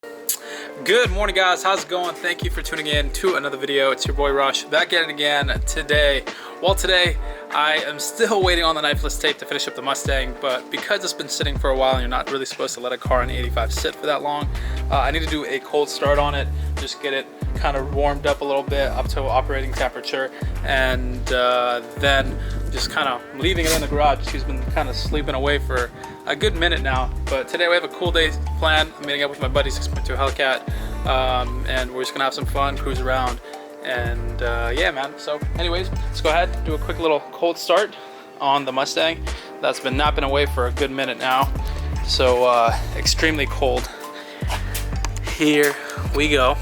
Good morning, guys. How's it going? Thank you for tuning in to another video. It's your boy Rush back at it again today. Well, today I am still waiting on the knifeless tape to finish up the Mustang, but because it's been sitting for a while and you're not really supposed to let a car in 85 sit for that long, I need to do a cold start on it, just get it kind of warmed up a little bit up to operating temperature, and then just kind of leaving it in the garage. She's been kind of sleeping away for a good minute now, but today we have a cool day planned. I'm meeting up with my buddy 6.2 Hellcat, and we're just gonna have some fun, cruise around, and yeah, man. So anyways, let's go ahead and do a quick little cold start on the Mustang that's been napping away for a good minute now. So extremely cold. Here we go.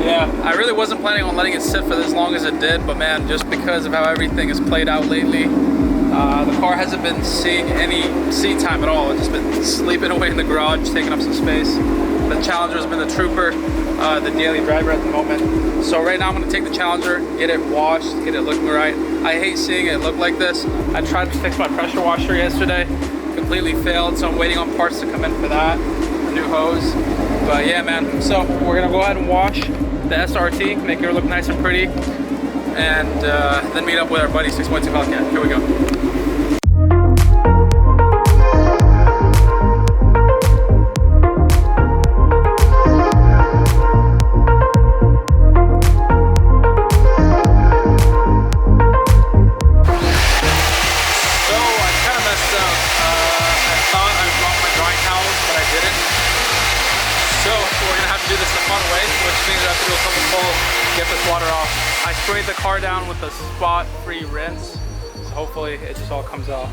Yeah, I really wasn't planning on letting it sit for as long as it did, but man, just because of how everything has played out lately, the car hasn't been seeing any seat time at all. It's just been sleeping away in the garage, taking up some space. The Challenger has been the trooper, the daily driver at the moment. So right now I'm gonna take the Challenger, get it washed, get it looking right. I hate seeing it look like this. I tried to fix my pressure washer yesterday, completely failed, so I'm waiting on parts to come in for that, a new hose. But yeah, man, so we're gonna go ahead and wash the SRT, make her look nice and pretty, and then meet up with our buddy 6.2 Hellcat. Here we go. Get this water off. I sprayed the car down with a spot-free rinse, so hopefully it just all comes off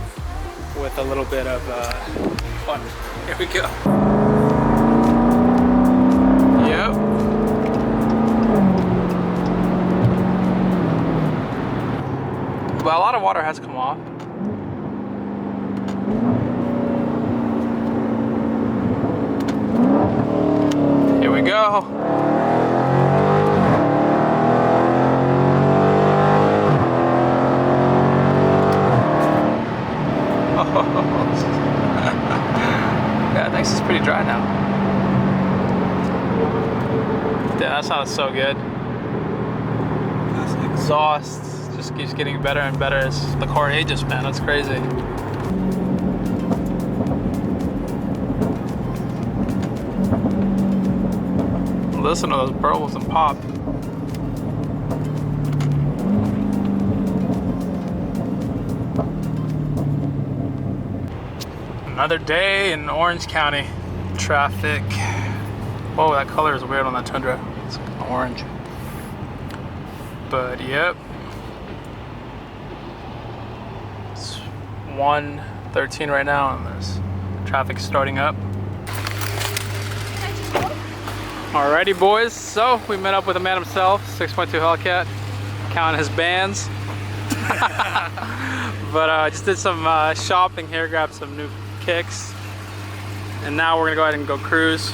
with a little bit of fun. Here we go. Yep. Well, a lot of water has come off. Here we go. Yeah, I think this is pretty dry now. Yeah, that sounds so good. This exhaust just keeps getting better and better as the car ages, man. That's crazy. Listen to those burbles and pop. Another day in Orange County. Traffic. Whoa, that color is weird on that Tundra. It's orange. But yep. It's 1:13 right now and there's traffic starting up. Alrighty, boys. So we met up with the man himself, 6.2 Hellcat, counting his bands. But I just did some shopping here, grabbed some new kicks, and now we're gonna go ahead and go cruise.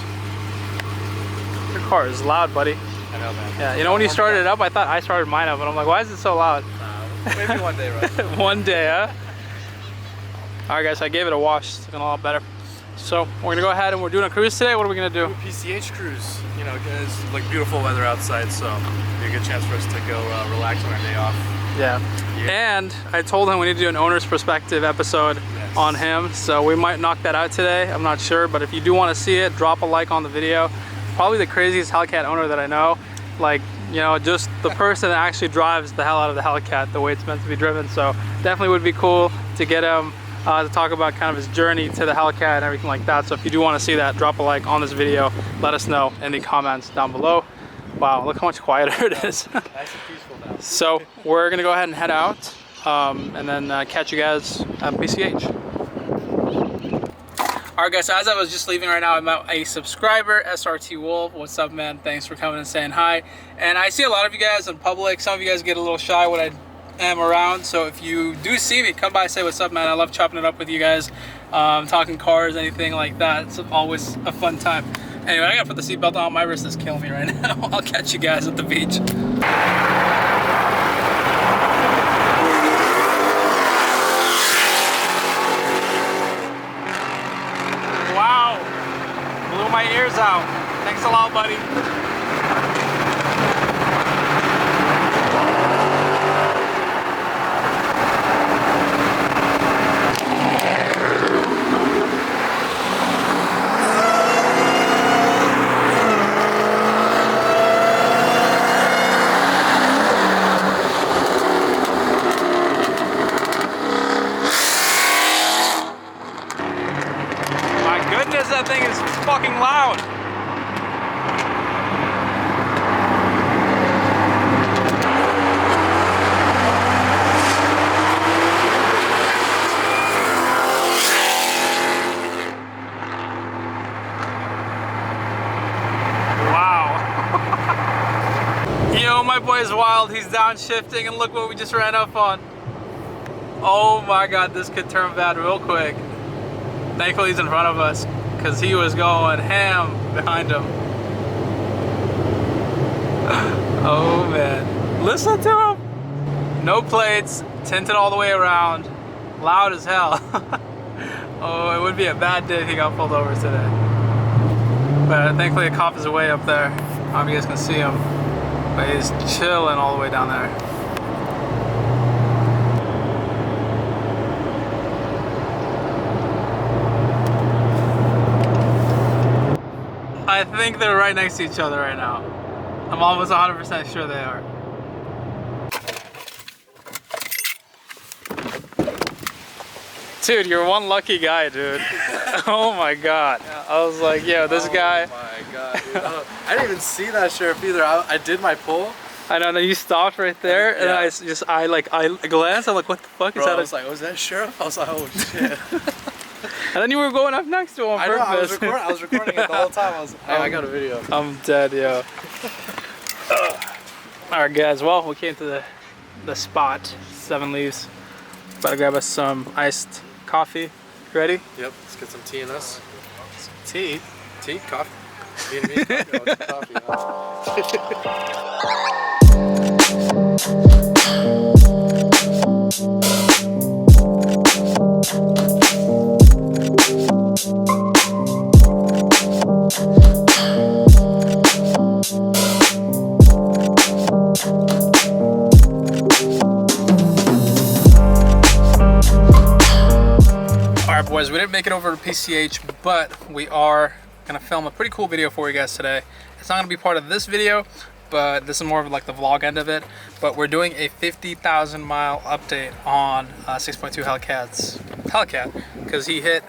Your car is loud, buddy. I know, man. Yeah, you know when you started it up, I thought I started mine up, and I'm like, why is it so loud? Maybe one day, right? One day, huh? Alright, guys, I gave it a wash. It's looking a lot better. So we're gonna go ahead and we're doing a cruise today. What are we gonna do? PCH Cruise. You know, it's like beautiful weather outside, so it'll be a good chance for us to go relax on our day off. Yeah. And I told him we need to do an owner's perspective episode on him, so we might knock that out today. I'm not sure, but if you do want to see it, drop a like on the video. Probably the craziest Hellcat owner that I know. Like, you know, just the person that actually drives the hell out of the Hellcat the way it's meant to be driven. So definitely would be cool to get him to talk about kind of his journey to the Hellcat and everything like that. So if you do want to see that, drop a like on this video. Let us know in the comments down below. Wow, look how much quieter it is. Nice and peaceful now. So we're gonna go ahead and head out, and then catch you guys at PCH. Alright guys, so as I was just leaving right now, I met a subscriber, SRT Wolf. What's up, man? Thanks for coming and saying hi. And I see a lot of you guys in public. Some of you guys get a little shy when I am around. So if you do see me, come by, say what's up, man. I love chopping it up with you guys, talking cars, anything like that. It's always a fun time. Anyway, I gotta put the seatbelt on. My wrist is killing me right now. I'll catch you guys at the beach. Wow, blew my ears out. Thanks a lot, buddy. That thing is fucking loud. Wow. Yo, my boy is wild. He's downshifting, and look what we just ran up on. Oh my god, this could turn bad real quick. Thankfully he's in front of us, because he was going ham behind him. Oh man, listen to him. No plates, tinted all the way around, loud as hell. Oh, it would be a bad day if he got pulled over today. But thankfully a cop is way up there. I don't know if you guys can see him, but he's chilling all the way down there. I think they're right next to each other right now. I'm almost 100% sure they are. Dude, you're one lucky guy, dude. Oh my god. I was like, yo, this guy. Oh my god, dude. I didn't even see that sheriff either. I did my pull. I know, then you stopped right there, and I glanced, I'm like, what the fuck is that? I was like, was that sheriff? I was like, oh shit. And then you were going up next to him on purpose. I was recording it the whole time. I got a video. I'm dead, yo. Alright guys, well, we came to the spot, 7 Leaves. About to grab us some iced coffee. Ready? Yep, let's get some tea in us. Tea? Tea? Coffee? Vietnamese coffee? Oh, it's coffee. Alright boys, we didn't make it over to PCH, but we are gonna film a pretty cool video for you guys today. It's not gonna be part of this video, but this is more of like the vlog end of it. But we're doing a 50,000 mile update on 6.2 Hellcat, because he hit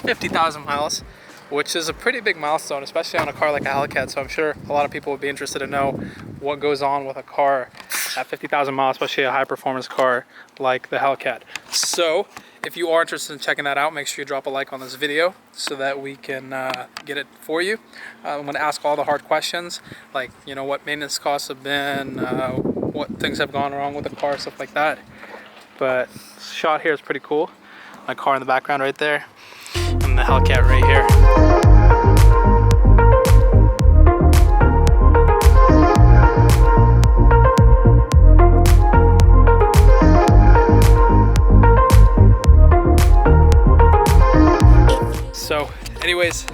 50,000 miles, which is a pretty big milestone, especially on a car like a Hellcat. So I'm sure a lot of people would be interested to know what goes on with a car at 50,000 miles, especially a high performance car like the Hellcat. So if you are interested in checking that out, make sure you drop a like on this video so that we can get it for you. I'm going to ask all the hard questions, like, you know, what maintenance costs have been, what things have gone wrong with the car, stuff like that. But this shot here is pretty cool. My car in the background right there, and the Hellcat right here. So anyways,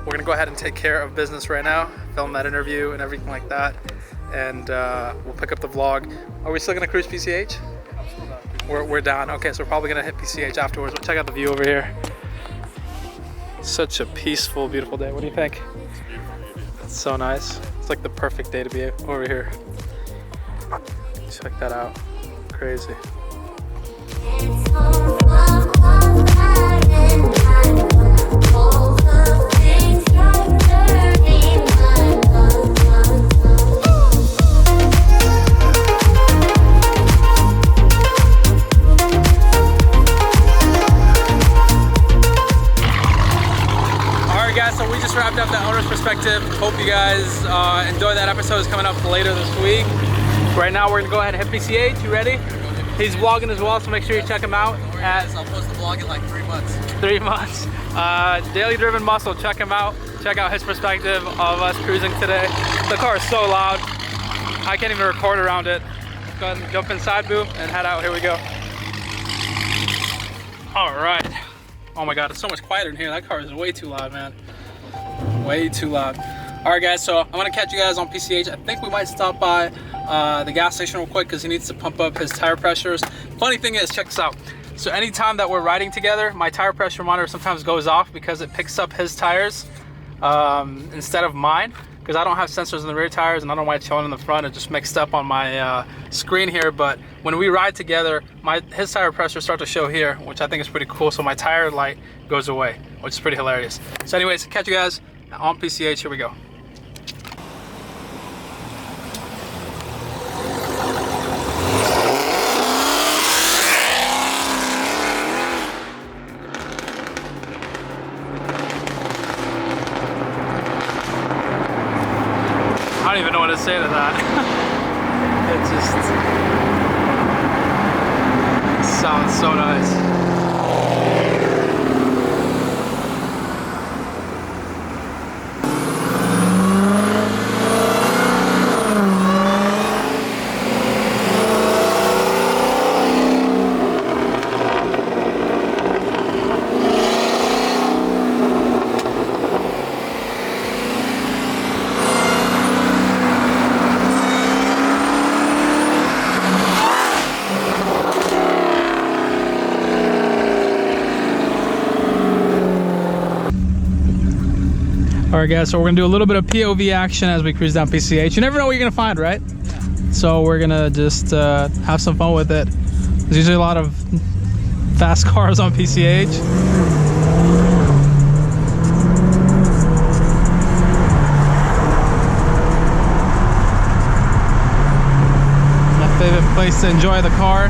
we're gonna go ahead and take care of business right now, film that interview and everything like that, and we'll pick up the vlog. Are we still gonna cruise PCH? We're down. Okay, so we're probably gonna hit PCH afterwards. But check out the view over here. Such a peaceful, beautiful day. What do you think? It's so nice. It's like the perfect day to be over here. Check that out. Crazy. So we just wrapped up the owner's perspective. Hope you guys enjoy that episode. It's coming up later this week. Right now we're gonna go ahead and hit PCH. You ready? He's vlogging as well, so make sure you check him out. I'll post the vlog in like 3 months. 3 months. Daily Driven Muscle, check him out. Check out his perspective of us cruising today. The car is so loud, I can't even record around it. Go ahead and jump inside, boo, and head out. Here we go. All right. Oh my God, it's so much quieter in here. That car is way too loud, man. Way too loud. All right, guys, so I'm gonna catch you guys on PCH. I think we might stop by the gas station real quick because he needs to pump up his tire pressures. Funny thing is, check this out. So anytime that we're riding together, my tire pressure monitor sometimes goes off because it picks up his tires instead of mine, because I don't have sensors in the rear tires and I don't know why it's showing in the front. It just mixed up on my screen here. But when we ride together, his tire pressure starts to show here, which I think is pretty cool. So my tire light goes away, which is pretty hilarious. So anyways, catch you guys on PCH. Here we go. I don't even know what to say to that. It just sounds so nice. All right, guys, so we're gonna do a little bit of POV action as we cruise down PCH. You never know what you're gonna find, right? Yeah. So we're gonna just have some fun with it. There's usually a lot of fast cars on PCH. My favorite place to enjoy the car.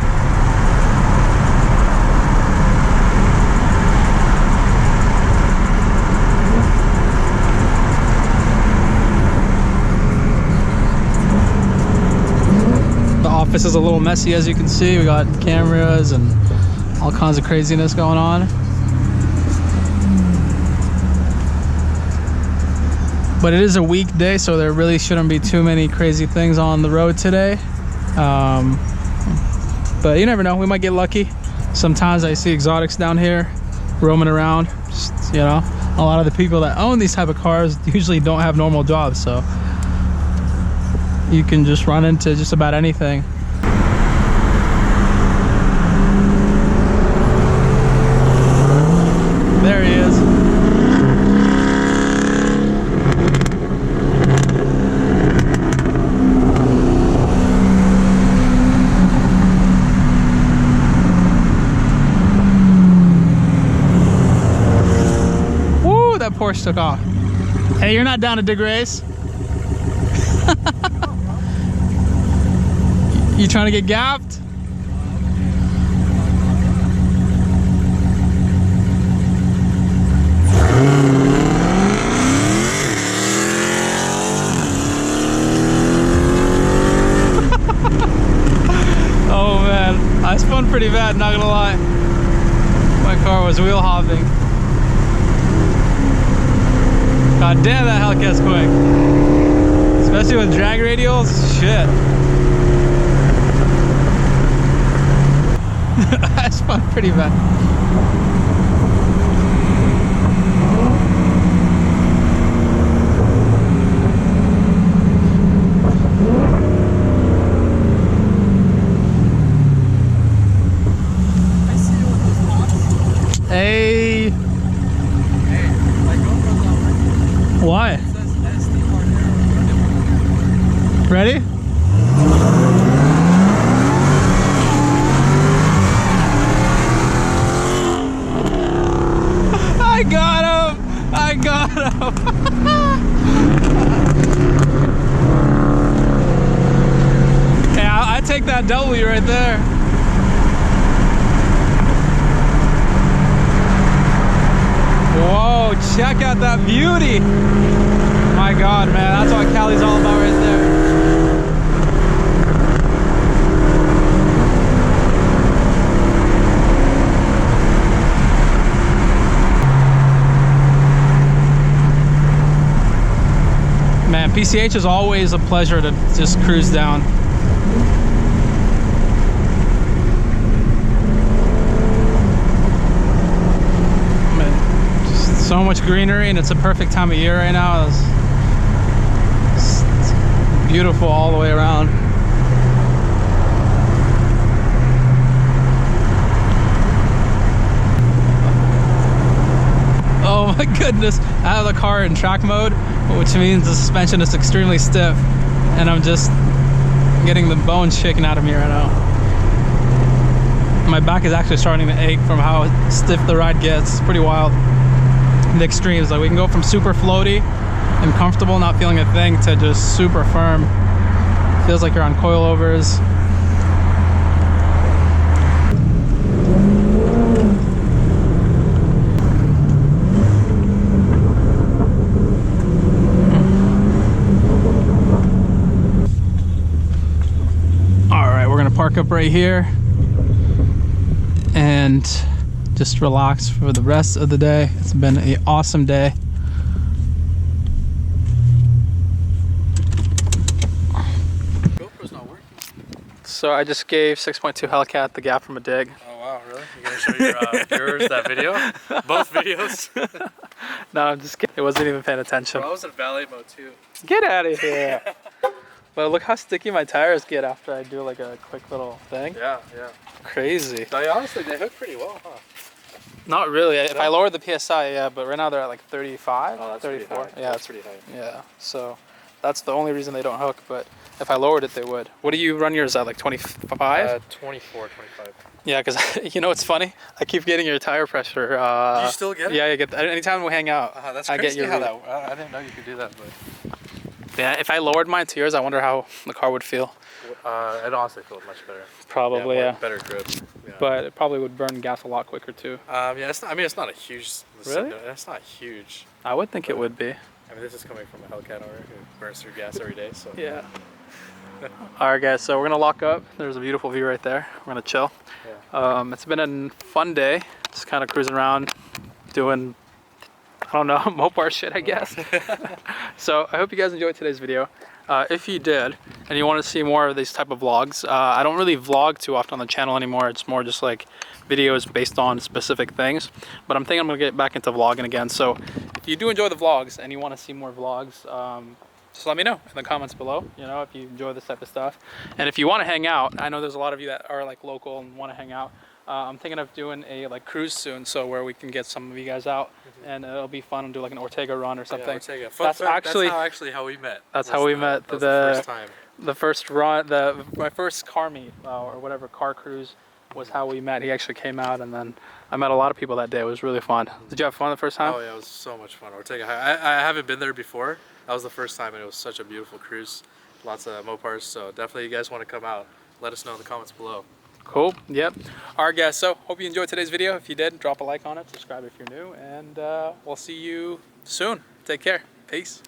Office is a little messy, as you can see. We got cameras and all kinds of craziness going on. But it is a weekday, so there really shouldn't be too many crazy things on the road today. But you never know, we might get lucky. Sometimes I see exotics down here roaming around. Just, you know, a lot of the people that own these type of cars usually don't have normal jobs, so you can just run into just about anything. There he is. Woo, that Porsche took off. Hey, you're not down to dig race? You trying to get gapped? Oh man, I spun pretty bad, not gonna lie. My car was wheel hopping. God damn, that Hellcat's quick. Especially with drag radials, shit. I spun pretty bad. Hey. Why? Ready? I got him! I got him! Yeah, I take that W right there. Whoa, check out that beauty! My God, man, that's what Cali's all about right there. PCH is always a pleasure to just cruise down. Just so much greenery, and it's a perfect time of year right now. It's beautiful all the way around. Oh my goodness, I have the car in track mode, which means the suspension is extremely stiff, and I'm just getting the bones shaken out of me right now. My back is actually starting to ache from how stiff the ride gets. It's pretty wild. The extremes, like we can go from super floaty and comfortable, not feeling a thing, to just super firm. Feels like you're on coilovers. Park up right here and just relax for the rest of the day. It's been an awesome day. GoPro's not working. So I just gave 6.2 Hellcat the gap from a dig. Oh wow, really? You're gonna show your viewers that video? Both videos? No, I'm just kidding. It wasn't even paying attention. Bro, I was in valet mode too. Get out of here. But look how sticky my tires get after I do like a quick little thing. Yeah, yeah. Crazy. Honestly, they hook pretty well, huh? Not really. If I lowered the PSI, yeah, but right now they're at like 35, oh, that's 34. Pretty high. Yeah, that's pretty high. Yeah, so that's the only reason they don't hook, but if I lowered it, they would. What do you run yours at, like 25? 24, 25. Yeah, because you know what's funny? I keep getting your tire pressure. You still get it? Yeah, you get that. Anytime we hang out, that's I crazy get your how that. I didn't know you could do that, but. Yeah, if I lowered mine to yours, I wonder how the car would feel. I'd honestly feel much better. Probably, yeah. Better grip. Yeah. But it probably would burn gas a lot quicker too. Yeah, it's not, I mean, it's not a huge. Really? It's not huge. I would think it would be. I mean, this is coming from a Hellcat owner who burns through gas every day, so. Yeah. All right, guys. So we're gonna lock up. There's a beautiful view right there. We're gonna chill. Yeah. It's been a fun day. Just kind of cruising around, doing, I don't know, Mopar shit, I guess. So I hope you guys enjoyed today's video. If you did, and you want to see more of these type of vlogs, I don't really vlog too often on the channel anymore. It's more just like videos based on specific things. But I'm thinking I'm going to get back into vlogging again. So if you do enjoy the vlogs and you want to see more vlogs, just let me know in the comments below, you know, if you enjoy this type of stuff. And if you want to hang out, I know there's a lot of you that are like local and want to hang out. I'm thinking of doing a like cruise soon, so where we can get some of you guys out, and it'll be fun and do like an Ortega run or something. Yeah, Ortega. That's actually how we met. That's how we met. That was the first time. The first run, my first car meet or whatever, car cruise was how we met. He actually came out, and then I met a lot of people that day. It was really fun. Did you have fun the first time? Oh yeah, it was so much fun. Ortega. I haven't been there before. That was the first time, and it was such a beautiful cruise. Lots of Mopars, so definitely you guys want to come out. Let us know in the comments below. Cool. Yep. All right, guys. So hope you enjoyed today's video. If you did, drop a like on it. Subscribe if you're new, and we'll see you soon. Take care. Peace.